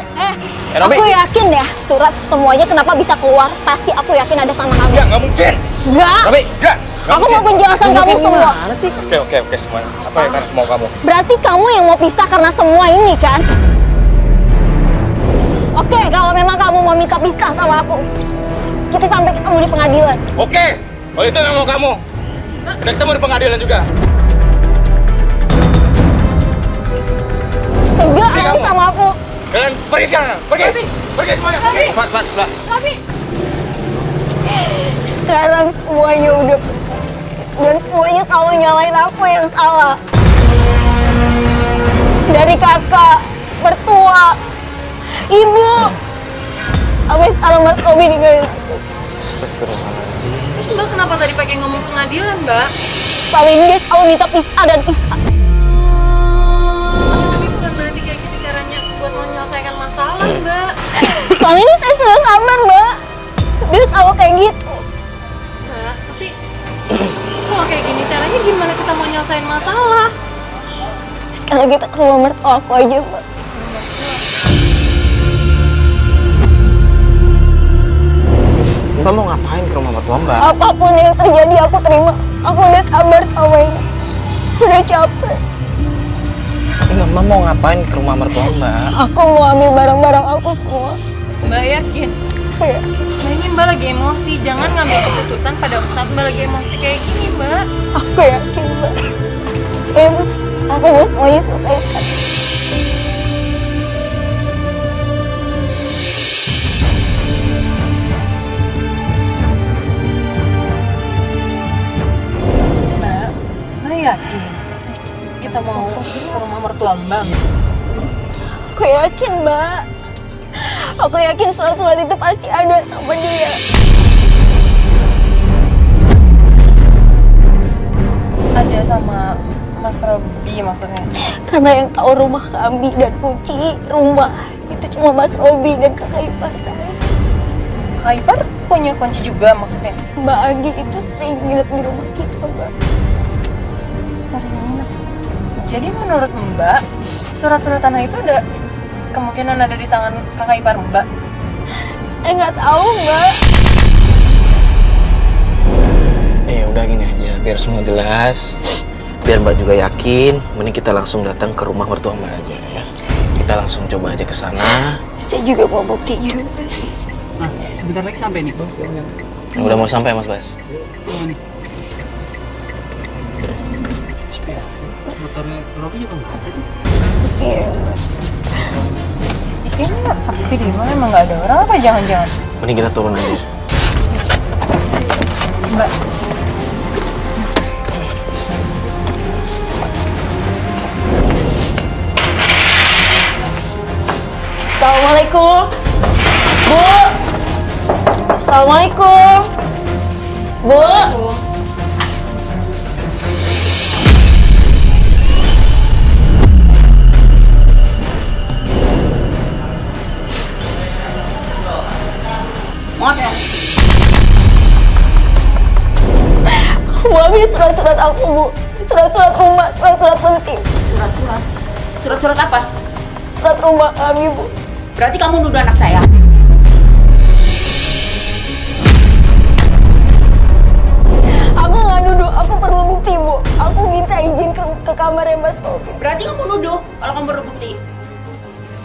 Speaker 4: Aku yakin ya, surat semuanya kenapa bisa keluar, pasti aku yakin ada sama kamu.
Speaker 6: Ya, nggak mungkin.
Speaker 4: Enggak.
Speaker 1: Robi.
Speaker 6: Nggak
Speaker 4: Aku mau
Speaker 6: mungkin.
Speaker 4: penjelasan kamu semua.
Speaker 1: Gimana sih?
Speaker 6: Oke, semuanya. Apa ya karena semua kamu?
Speaker 4: Berarti kamu yang mau pisah karena semua ini kan? Oke, kalau memang kamu mau minta pisah sama aku, kita sampai ketemu di pengadilan.
Speaker 6: Oke, kalau itu yang mau kamu. Udah ketemu di pengadilan juga.
Speaker 4: Enggak,
Speaker 6: Oke,
Speaker 4: kamu
Speaker 6: kamu.
Speaker 4: sama aku.
Speaker 6: Kalian pergi sekarang. Pergi semuanya. Pergi.
Speaker 1: Fat.
Speaker 4: Sekarang semuanya udah, dan semuanya selalu nyalain aku yang salah. Dari kakak, mertua, ibu, sampai sekarang Mas Robi ninggalin aku.
Speaker 1: Astagfirullahaladzim.
Speaker 2: Terus Mbak kenapa tadi pakai ngomong pengadilan Mbak?
Speaker 4: Selama ini dia selalu minta pisah dan pisah.
Speaker 2: Tapi bukan berarti kayak gitu caranya buat menyelesaikan masalah Mbak.
Speaker 4: Selama ini saya sudah sabar, Mbak. Dia selalu kayak gitu.
Speaker 2: Mbak, tapi kalau kayak gini caranya gimana kita mau nyelesain masalah?
Speaker 4: Sekarang kita ke rumah mertua aku aja, Mbak.
Speaker 1: Mbak mau ngapain ke rumah mertua Mbak?
Speaker 4: Apapun yang terjadi aku terima. Aku udah sabar sama ini. Udah capek.
Speaker 1: Mbak mau ngapain ke rumah mertua Mbak?
Speaker 4: Aku mau ambil barang-barang aku semua.
Speaker 2: Mbak yakin?
Speaker 4: Aku yakin.
Speaker 2: Mbak ini Mbak lagi emosi, jangan ngambil keputusan pada saat Mbak lagi emosi kayak gini Mbak.
Speaker 4: Aku yakin, Mbak. Mas, aku mau semuanya selesai sekarang.
Speaker 2: Mbak yakin? Kita mau ke rumah mertua Mbak?
Speaker 4: Aku yakin, Mbak. Aku yakin surat-surat itu pasti ada sama dia.
Speaker 2: maksudnya?
Speaker 4: Karena yang tahu rumah kami dan kunci rumah itu cuma Mas Robi dan kakak ipar saya.
Speaker 2: Kakak ipar punya kunci juga maksudnya?
Speaker 4: Mbak Anggi itu sering nginep di rumah kita, Mbak.
Speaker 2: Sering nginep. Jadi menurut Mbak, surat-surat tanah itu ada kemungkinan ada di tangan kakak ipar Mbak?
Speaker 4: Saya nggak tahu, Mbak.
Speaker 1: Udah gini aja, biar semua jelas. Biar Mbak juga yakin, mending kita langsung datang ke rumah mertua Mbak aja ya. Kita langsung coba aja ke sana.
Speaker 4: Saya juga mau buktinya, Mas.
Speaker 7: Nah, sebentar lagi sampai nih.
Speaker 1: Udah mau sampai Mas Bas.
Speaker 7: Oh, nih. Sepeda. Motornya Robi juga nggak ada tuh.
Speaker 4: Iya, Mas.
Speaker 2: Kayaknya sepi di mana emang nggak ada orang apa jangan-jangan?
Speaker 1: Mending kita turun aja.
Speaker 2: Mbak,
Speaker 4: Assalamualaikum. Bu. Assalamualaikum. Bu.
Speaker 3: Maaf ya.
Speaker 4: Bu ambil surat-surat aku, Bu. Surat-surat rumah, surat-surat penting.
Speaker 3: Surat-surat. Surat-surat apa?
Speaker 4: Surat rumah kami, Bu.
Speaker 3: Berarti kamu nuduh anak saya?
Speaker 4: Aku nggak nuduh, aku perlu bukti, Bu. Aku minta izin ke kamarnya Mas Robi.
Speaker 3: Berarti kamu nuduh kalau kamu berbukti.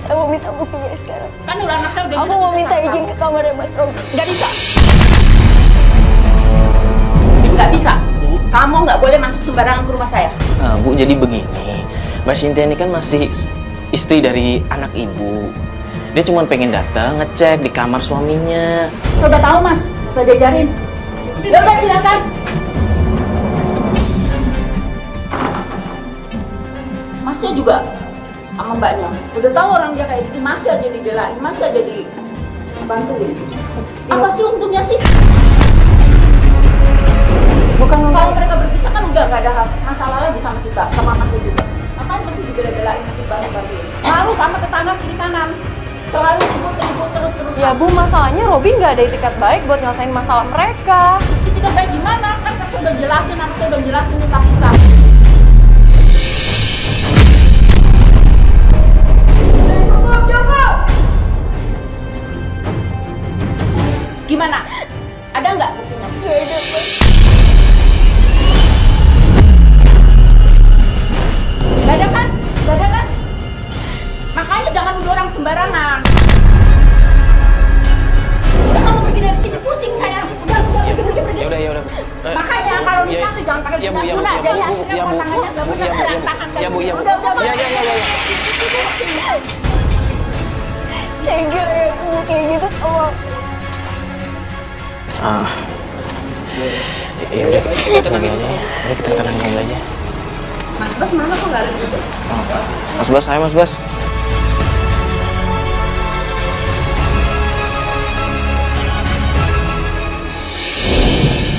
Speaker 4: Saya mau minta buktinya sekarang.
Speaker 3: Kan udah anak saya udah
Speaker 4: Aku mau minta izin ke kamarnya Mas Robi.
Speaker 3: Nggak bisa. Nggak bisa. Kamu nggak boleh masuk sembarangan ke rumah saya.
Speaker 1: Nah, Bu, jadi begini. Mbak Cynthia ini kan masih istri dari anak ibu. Dia cuma pengen datang ngecek di kamar suaminya.
Speaker 3: Saya udah tahu, Mas. Saya diajarin. Ya udah, silakan. Masnya juga sama mbaknya. Udah tahu orang dia kayak gitu, masih aja dibelain, masih aja dibantuin. Apa sih untungnya sih?
Speaker 2: bukan
Speaker 3: Kalau
Speaker 2: untuk
Speaker 3: mereka berpisah kan udah nggak ada masalah lagi sama kita, sama masnya juga. Ngapain mesti dibela-belain, mesti bantu-bantuin? Malu sama tetangga kiri kanan. Selalu ribut-ribut terus-terusan.
Speaker 2: ya Bu, masalahnya Robi nggak ada itikat baik buat nyelesain masalah mereka.
Speaker 3: Itikat baik gimana? Kan saya udah jelasin, anak saya udah jelasin minta pisah. Gimana? Ada nggak buktinya?
Speaker 4: Nggak ada, Mas.
Speaker 3: Nggak ada kan? Nggak ada kan? Makanya jangan nuduh orang sembarangan. Udah kamu pergi dari sini, pusing saya. Udah, pergi.
Speaker 1: Ya udah.
Speaker 3: Makanya kalau nikah tuh jangan pakai
Speaker 1: ya, Bu, ya, Bu,
Speaker 3: guna-guna.
Speaker 1: ya,
Speaker 3: Jadi
Speaker 1: Bu,
Speaker 3: hasilnya
Speaker 1: ya, Bu,
Speaker 3: pasangannya nggak
Speaker 1: Bu,
Speaker 3: bisa
Speaker 1: ya, Bu,
Speaker 3: berantakan kayak
Speaker 1: ya, Bu, ya,
Speaker 3: gitu.
Speaker 1: Bu.
Speaker 3: Udah,
Speaker 1: Ya.
Speaker 3: pusing.
Speaker 4: Tega ya, Bu. Kayak gitu sama
Speaker 1: Ah. Ya udah, kita tenangin aja ya. Udah kita tenangin aja.
Speaker 3: Mas Bas mana kok nggak ada di situ?
Speaker 1: Mas Bas, saya Mas Bas.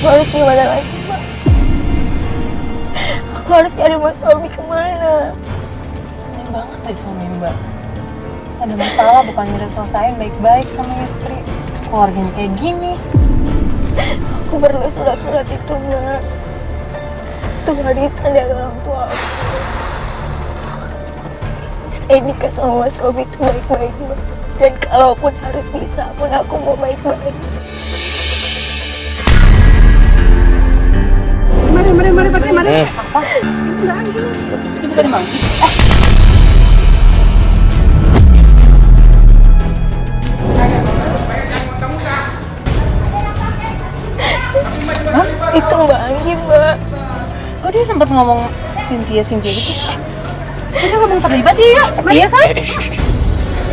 Speaker 4: Aku harus gimana lagi, Mbak? Aku harus cari Mas Robi kemana?
Speaker 2: Aneh banget deh suami Mbak. Ada masalah bukannya udah selesaiin baik-baik sama istri. Keluarganya kayak gini.
Speaker 4: Aku perlu surat-surat itu, Mbak. Itu warisan dari orang tua aku. Saya nikah sama Mas Robi itu baik-baik, Mbak. Dan kalaupun harus bisa pun aku mau baik-baik.
Speaker 3: Mari.
Speaker 2: Apa?
Speaker 3: Itu bukan Bang.
Speaker 4: Itu Mbak Anggi, Mbak.
Speaker 2: Kok dia sempat ngomong Cynthia gitu? Dia ngomong terlibat ya? Iya kan?
Speaker 1: Shh.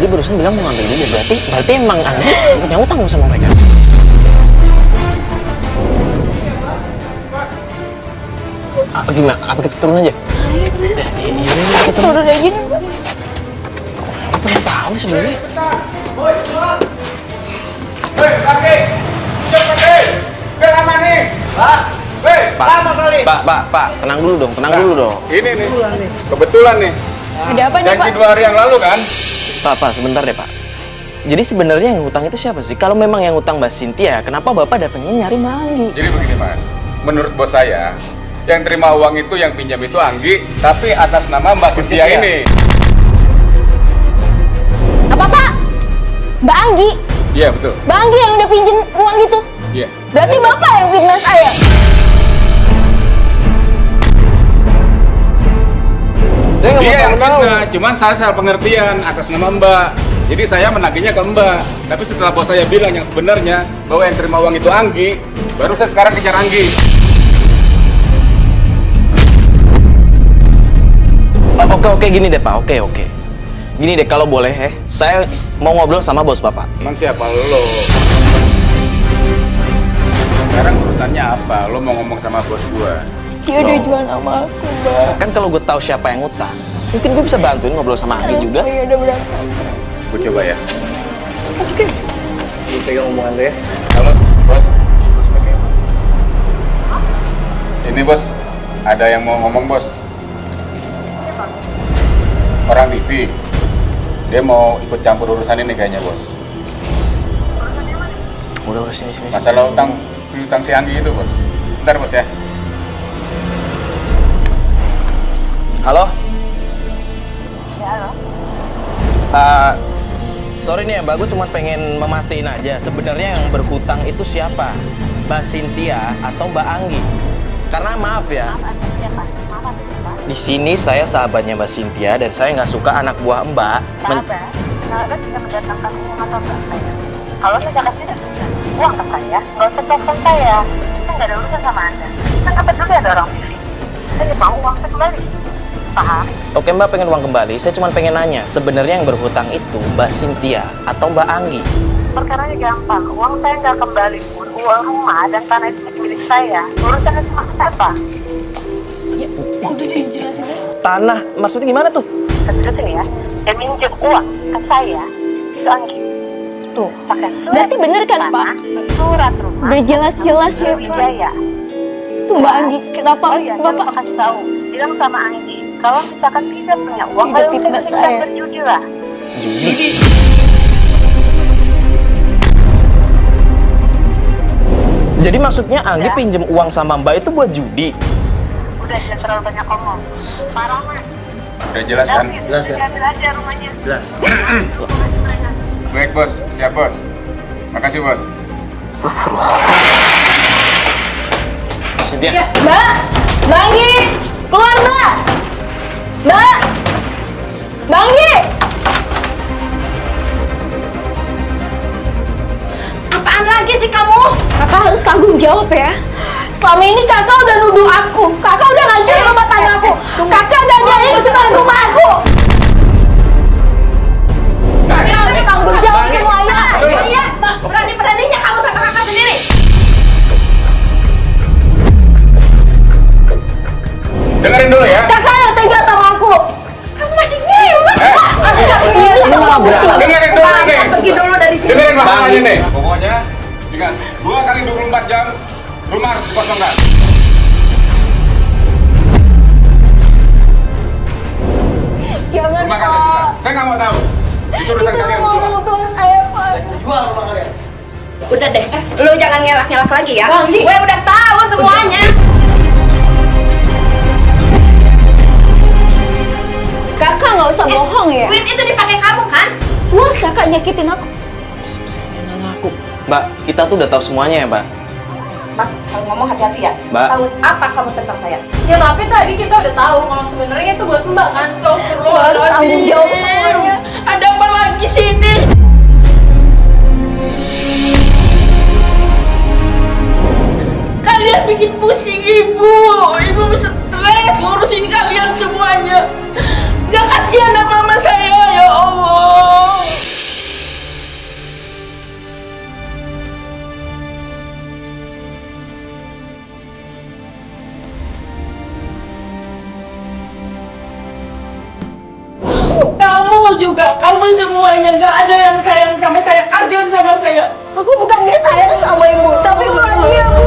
Speaker 1: Dia barusan bilang mau ngambil dulu, berarti emang Anggi punya utang sama mereka. Gimana? Apa kita turun aja? Iya, kita turun.
Speaker 4: Turun aja nih, Mbak.
Speaker 1: Apa yang tahu sebenarnya?
Speaker 6: Hei, laki! Siap, laki! Udah lama nih! Pak! Hei, lama kali!
Speaker 1: Pak, tenang dulu dong, tenang dulu dong.
Speaker 5: Ini nih, kebetulan nih.
Speaker 4: Ada apa nih, Pak?
Speaker 5: Janji 2 hari yang lalu kan?
Speaker 1: Pak, sebentar deh Pak. Jadi sebenarnya yang hutang itu siapa sih? Kalau memang yang hutang Mbak Cynthia, kenapa Bapak datangnya nyari Mbak Anggi?
Speaker 5: Jadi begini Mas, menurut bos saya, yang terima uang itu yang pinjam itu Anggi, tapi atas nama Mbak Cynthia ini.
Speaker 4: Apa, Pak? Mbak Anggi?
Speaker 5: Iya betul.
Speaker 4: Mbak Anggi yang udah pinjem uang itu?
Speaker 5: Iya.
Speaker 4: Berarti Bapak yang fitnah saya?
Speaker 1: Saya nggak
Speaker 5: Dia
Speaker 1: mau
Speaker 5: yang
Speaker 1: tahu.
Speaker 5: fitnah, cuman saya salah pengertian atas nama Mbak. Jadi saya menagihnya ke Mbak. Tapi setelah bos saya bilang yang sebenarnya bahwa yang terima uang itu Anggi, baru saya sekarang kejar Anggi.
Speaker 1: Oke, gini deh Pak, oke. Gini deh, kalau boleh saya mau ngobrol sama bos Bapak.
Speaker 5: Emang siapa lo? Sekarang urusannya apa? Lo mau ngomong sama bos gua?
Speaker 4: Dia udah jual nama aku, Mbak.
Speaker 1: Kan kalau gue tahu siapa yang ngutang, mungkin gue bisa bantuin ngobrol sama Anggi juga.
Speaker 4: Saya udah berangkat.
Speaker 5: Gua coba ya.
Speaker 1: Oke. Lu pegang omongan lo ya.
Speaker 5: Halo, bos. Ini bos, ada yang mau ngomong bos. Orang TV. Dia mau ikut campur urusan ini kayaknya bos.
Speaker 1: Udah sini.
Speaker 5: Masalah utang si Anggi itu bos. Bentar bos ya.
Speaker 1: Halo? Ya, halo. Sorry nih ya Mbak, gue cuma pengen memastiin aja sebenarnya yang berhutang itu siapa? Mbak Cynthia atau Mbak Anggi? Karena maaf ya, di sini saya sahabatnya Mbak Cynthia dan saya nggak suka anak buah Mbak.
Speaker 8: Sahabat bisa mendatangkan uang atau enggak saya? Kalau saya tidak bisa uang ke saya, nggak usah telepon saya. Saya nggak ada urusan sama Anda. Kan apa dulu ada orang pilih. Saya mau uang saya kembali. Paham?
Speaker 1: Oke Mbak pengen uang kembali, saya cuma pengen nanya sebenarnya yang berhutang itu Mbak Cynthia atau Mbak Anggi?
Speaker 8: Perkaranya gampang. Uang saya nggak kembali pun, uang rumah dan tanah itu milik saya. Urusannya sama siapa?
Speaker 1: Tanah, maksudnya gimana tuh?
Speaker 8: Terusin ya. Dia minjem uang ke saya. Itu Anggi.
Speaker 4: Tuh.
Speaker 8: Pakai surat.
Speaker 4: Berarti bener kan, Pak?
Speaker 8: Surat rumah.
Speaker 4: Udah jelas-jelas ya, Pak.
Speaker 8: Wijaya.
Speaker 4: Tuh Mbak Anggi, kenapa
Speaker 8: Oh iya,
Speaker 4: Bapak?
Speaker 8: saya kasih tahu. Bilang sama Anggi, kalau misalkan tidak punya uang,
Speaker 4: Tidak
Speaker 8: kalau
Speaker 4: fitnah
Speaker 8: kita
Speaker 4: saya.
Speaker 8: berjudi lah.
Speaker 1: Judi. Jadi maksudnya Anggi
Speaker 8: Ya.
Speaker 1: pinjem uang sama Mbak itu buat judi?
Speaker 8: Udah jangan terlalu banyak ngomong. Parah mas.
Speaker 5: Udah jelas kan?
Speaker 8: Jelas ya. Ambil aja rumahnya.
Speaker 1: Jelas.
Speaker 5: Baik bos, siap bos. Makasih bos.
Speaker 1: Cynthia.
Speaker 4: Mbak! Mbak Anggi! Keluar, Mbak! Mbak! Mbak Anggi! Apaan lagi sih kamu? Kakak harus tanggung jawab ya. Selama ini kakak udah nuduh aku. Kakak udah ngancurin rumah tangga aku. Kakak gandain kesukaan rumah aku. Kakak harus tanggung jawab semuanya. Iya, berani-beraninya kamu sama kakak sendiri.
Speaker 5: Dengerin dulu ya.
Speaker 4: Kakak yang tega sama aku. Kamu masih ngewek.
Speaker 5: Dengerin dulu nih.
Speaker 4: Pergi dulu dari sini.
Speaker 5: Dengerin masalahnya nih. Pokoknya ingat 2 kali 24 jam rumah harus dikosongkan.
Speaker 4: Jangan,
Speaker 5: Terima kasih
Speaker 4: Pak.
Speaker 5: sudah. Saya nggak mau tahu. Itu urusan
Speaker 4: Itu
Speaker 5: kalian
Speaker 4: mau
Speaker 5: berdua.
Speaker 4: putus saya, Pak.
Speaker 9: Udah deh, lu jangan ngelak-ngelak lagi ya.
Speaker 2: Bang,
Speaker 9: Gue udah tahu semuanya.
Speaker 4: Kakak nggak usah bohong ya.
Speaker 9: Duit itu dipakai kamu kan?
Speaker 4: Puas kakak nyakitin aku.
Speaker 1: Ngaku. Mbak, kita tuh udah tahu semuanya ya Mbak.
Speaker 9: Mas, kalau ngomong hati-hati ya.
Speaker 1: Mbak.
Speaker 9: Tahu apa kamu tentang saya?
Speaker 2: Ya tapi tadi kita udah tahu kalau sebenarnya itu buat Mbak kan.
Speaker 4: Harus tanggung jawab semuanya.
Speaker 9: Ada apa lagi sini? Kalian bikin pusing ibu. Ibu stres ngurusin kalian semuanya. Gak kasihan apa mama saya, ya Allah. Kamu juga, kamu semuanya gak ada yang sayang sama saya, kasihan sama saya.
Speaker 4: Aku bukan dia sayang sama ibu, tapi malah dia, Bu.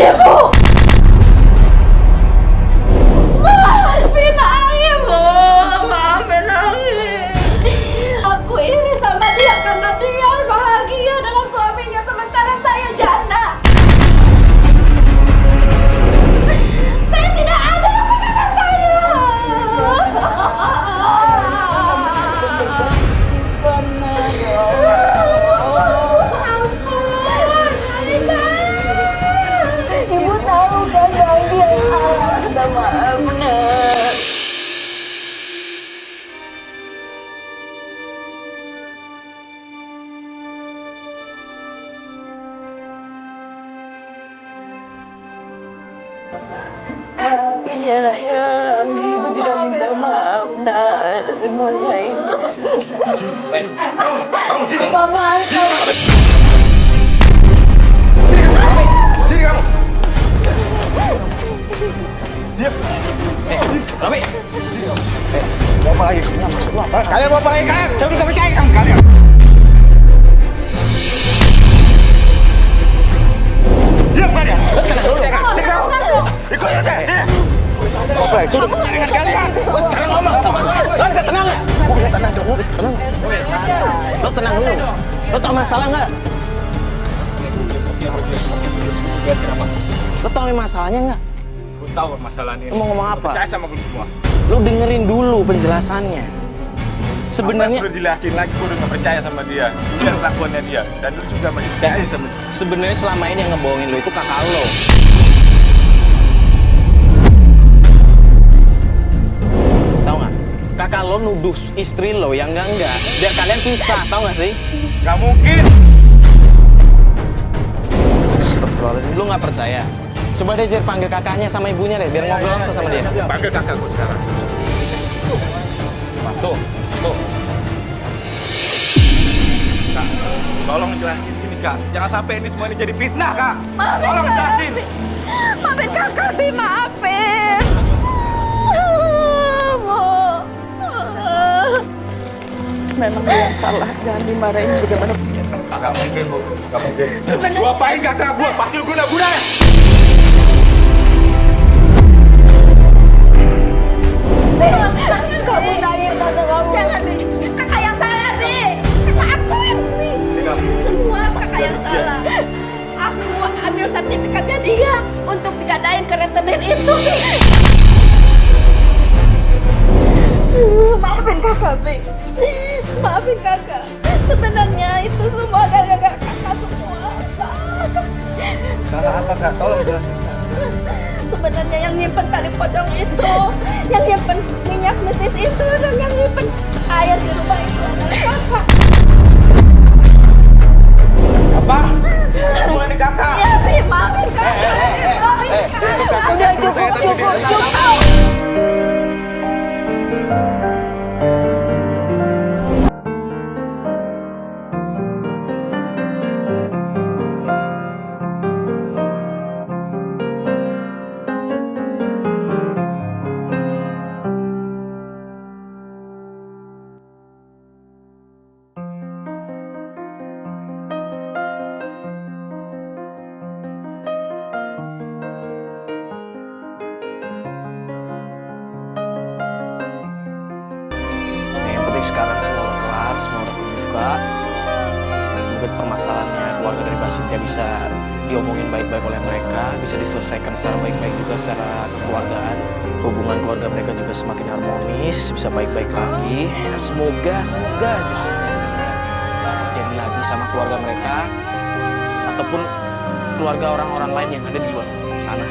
Speaker 9: ibu. Maafin Anggi, Bu. Maafin Anggi. Aku iri sama dia karena dia bahagia dengan suaminya sementara saya janda. Saya tidak ada kepada saya.
Speaker 4: Ibu tahu kan Bang dia salah. Minta maaf, Nak. Maafin ya, Nak, ya. Ibu juga minta maaf, Nak. Semuanya ini. Mama,
Speaker 6: Sini kamu. Diam. Robi. Mau apa lagi? Maksud lu apa? Kalian mau apa lagi kalian? Saya udah percaya kamu kalian. Diam kalian. Sini kamu. Ikut aja. Sini. Mau apa lagi? Sudah percaya dengan kalian. Gue sekarang ngomong sama. Lo bisa tenang nggak? Gue bisa tenang. Gue bisa tenang.
Speaker 1: Lo tenang dulu. Lo tau masalah nggak? Lo tau masalahnya nggak?
Speaker 6: Gue tahu masalahnya.
Speaker 1: Lo mau ngomong apa?
Speaker 6: Percaya sama gue semua.
Speaker 1: Lo dengerin dulu penjelasannya. Sebenarnya
Speaker 6: Aku udah jelasin lagi, gue udah gak percaya sama dia. Dia kelakuannya dia. Dan lu juga masih percaya sama dia.
Speaker 1: sebenarnya selama ini yang ngebohongin lo itu kakak lo. Tahu nggak? Kakak lo nuduh istri lo yang enggak. Biar kalian pisah, tahu nggak sih?
Speaker 6: Gak mungkin.
Speaker 1: Astagfirullahaladzim, lo nggak percaya? Coba deh Jer panggil kakaknya sama ibunya deh, biar ngobrol langsung sama dia.
Speaker 6: Panggil kakak gue sekarang. Tuh. Kak, tolong jelasin ini Kak. Jangan sampai ini semua ini jadi fitnah Kak. Tolong jelasin.
Speaker 9: Maafin kakak, Bi. Maafin. Bu.
Speaker 4: memang dia yang salah. Jangan dimarahin bagaimana.
Speaker 6: Gak mungkin, Bu. Gak mungkin. Gua apain kakak gua? Pasir guna-gunanya.
Speaker 4: Kamu nangis tante kamu.
Speaker 9: Jangan, Bi. Kakak yang salah, Bi. Kakak akuin, Bi. Semua kakak yang salah. Aku ambil sertifikatnya dia untuk digadain ke rentenir itu, Bi. Maafin kakak, Bi. Maafin kakak. Sebenarnya itu semua gara-gara kakak semua.
Speaker 6: Kakak apa Kak? Tolong jelasin.
Speaker 9: Sebenarnya yang nyimpen tali pocong itu, yang nyimpen minyak mistis itu, dan yang nyimpen air di rumah itu adalah kakak.
Speaker 6: Apa? Semua ini kakak.
Speaker 9: Iya, Bi, maafin kakak. Maafin kakak.
Speaker 4: Udah cukup.
Speaker 1: Sekarang semua udah kelar, semua udah terbuka. Dan semoga permasalahannya keluarga dari Mbak Cynthia bisa diomongin baik-baik oleh mereka, bisa diselesaikan secara baik-baik juga secara kekeluargaan. Hubungan keluarga mereka juga semakin harmonis, bisa baik-baik lagi. Semoga aja terjadi lagi sama keluarga mereka ataupun keluarga orang-orang lain yang ada di luar sana.